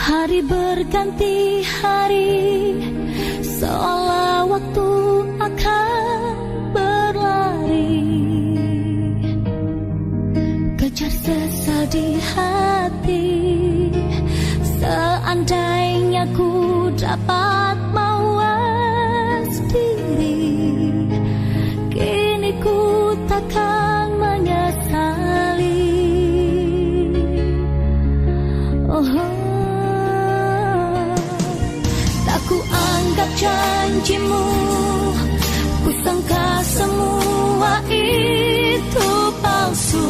Hari berganti hari, seolah waktu akan berlari. Kejar sesal di hati, seandainya ku dapat mawas diri, kini ku takkan menyesali. Tak ku anggap janjimu, ku sangka semua itu palsu.